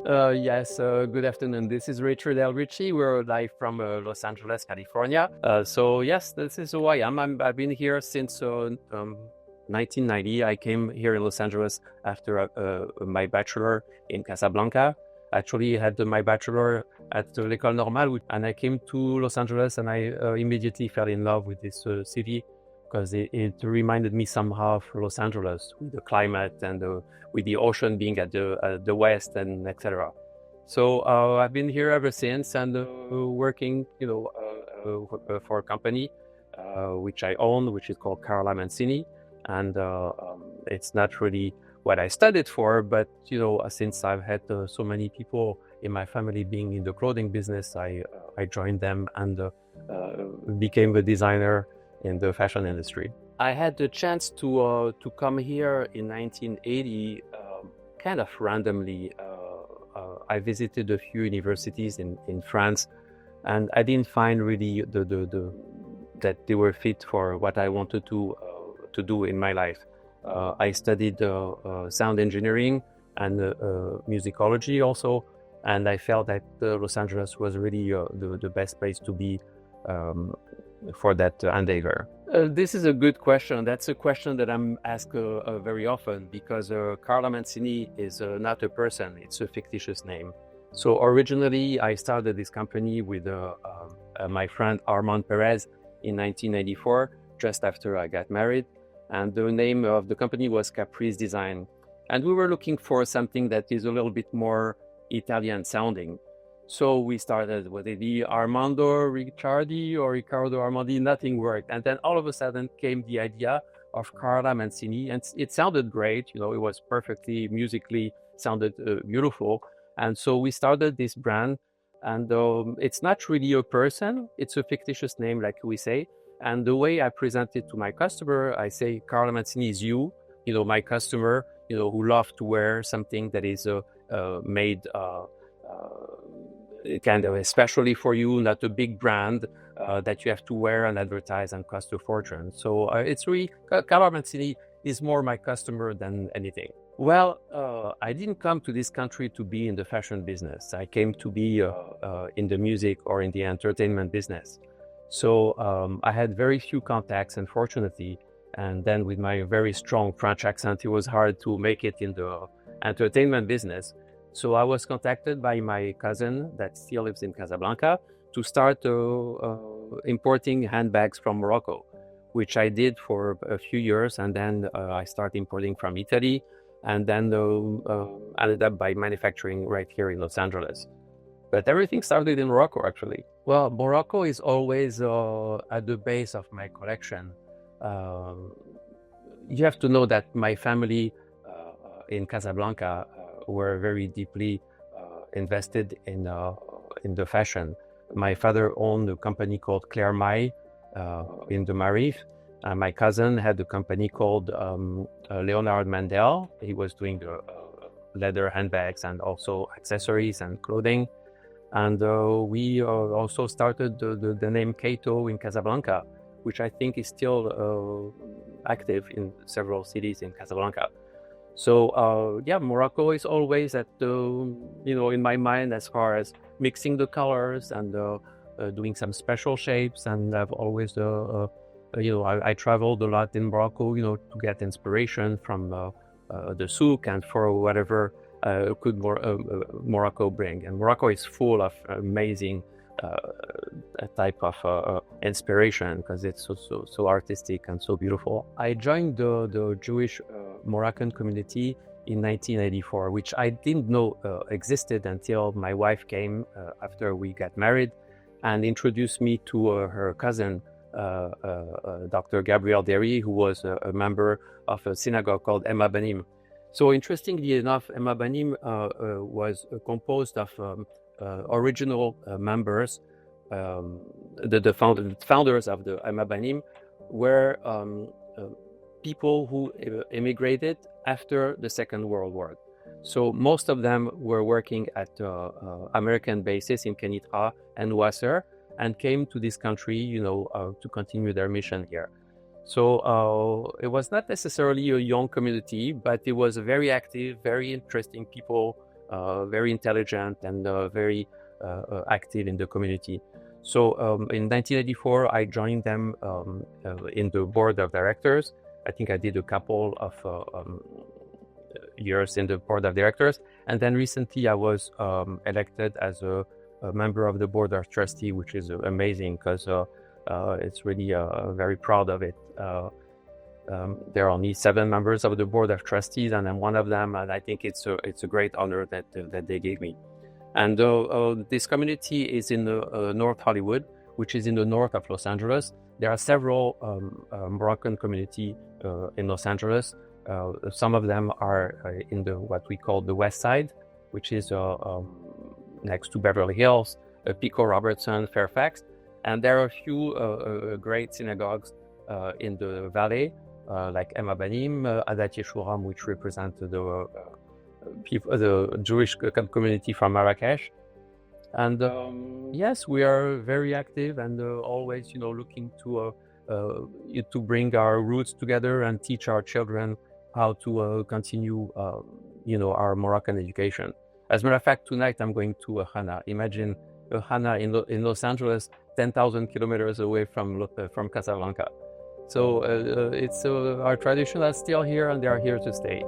Yes, good afternoon. This is Richard Elricci. We're live from Los Angeles, California. So yes, this is who I am. I've been here since 1990. I came here in Los Angeles after my bachelor in Casablanca. Actually, I had my bachelor at l'École Normale, and I came to Los Angeles, and I immediately fell in love with this city because it reminded me somehow of Los Angeles with the climate and with the ocean being at the west and etc. So I've been here ever since and working, for a company which I own, which is called Carla Mancini, and it's not really what I studied for, but since I've had so many people in my family being in the clothing business, I joined them and became a designer in the fashion industry. I had the chance to come here in 1980, kind of randomly. I visited a few universities in France, and I didn't find really that they were fit for what I wanted to do in my life. I studied sound engineering and musicology also, and I felt that Los Angeles was really the best place to be for that endeavor. This is a good question. That's a question that I'm asked very often because Carla Mancini is not a person, it's a fictitious name. So originally I started this company with my friend Armand Perez in 1994, just after I got married. And the name of the company was Caprice Design. And we were looking for something that is a little bit more Italian sounding. So we started with the Armando Ricciardi or Riccardo Armandi, nothing worked. And then all of a sudden came the idea of Carla Mancini, and it sounded great. It was perfectly musically sounded beautiful. And so we started this brand, and it's not really a person, it's a fictitious name, like we say. And the way I present it to my customer, I say, Carla Mancini is you, my customer, who love to wear something that is made kind of especially for you, not a big brand that you have to wear and advertise and cost a fortune. So it's really, Carla Mancini is more my customer than anything. Well, I didn't come to this country to be in the fashion business. I came to be in the music or in the entertainment business. So I had very few contacts, unfortunately. And then with my very strong French accent, it was hard to make it in the entertainment business. So I was contacted by my cousin that still lives in Casablanca to start importing handbags from Morocco, which I did for a few years. And then I started importing from Italy, and then ended up by manufacturing right here in Los Angeles. But everything started in Morocco, actually. Well, Morocco is always at the base of my collection. You have to know that my family in Casablanca were very deeply invested in the fashion. My father owned a company called Claire Maille in the Marif. My cousin had a company called Leonard Mandel. He was doing the leather handbags and also accessories and clothing. And we also started the name Kato in Casablanca, which I think is still active in several cities in Casablanca. So Morocco is always at in my mind as far as mixing the colors and doing some special shapes. And I've always, I traveled a lot in Morocco, to get inspiration from the souk and for whatever could Morocco bring. And Morocco is full of amazing type of inspiration because it's so artistic and so beautiful. I joined the Jewish Moroccan community in 1984, which I didn't know existed until my wife came after we got married and introduced me to her cousin, Dr. Gabriel Derry, who was a member of a synagogue called Emma Banim. So interestingly enough, Emma Banim was composed of original members. The founders of the Emma Banim were people who immigrated after the Second World War. So most of them were working at American bases in Kenitra and Wasser and came to this country, to continue their mission here. So it was not necessarily a young community, but it was a very active, very interesting people very intelligent and very active in the community. So in 1984, I joined them in the board of directors. I think I did a couple of years in the board of directors. And then recently I was elected as a member of the board of trustees, which is amazing because it's really very proud of it. There are only 7 members of the board of trustees, and I'm one of them. And I think it's a great honor that they gave me. And this community is in North Hollywood, which is in the north of Los Angeles. There are several Moroccan community in Los Angeles. Some of them are in what we call the West Side, which is next to Beverly Hills, Pico, Robertson, Fairfax. And there are a few great synagogues in the valley, like Emma Banim, Adat Yeshuram, which represent the Jewish community from Marrakesh. And yes, we are very active and always, looking to bring our roots together and teach our children how to continue, our Moroccan education. As a matter of fact, tonight I'm going to Hana. Imagine Hana in Los Angeles, 10,000 kilometers away from Casablanca. So it's our tradition that's still here, and they are here to stay.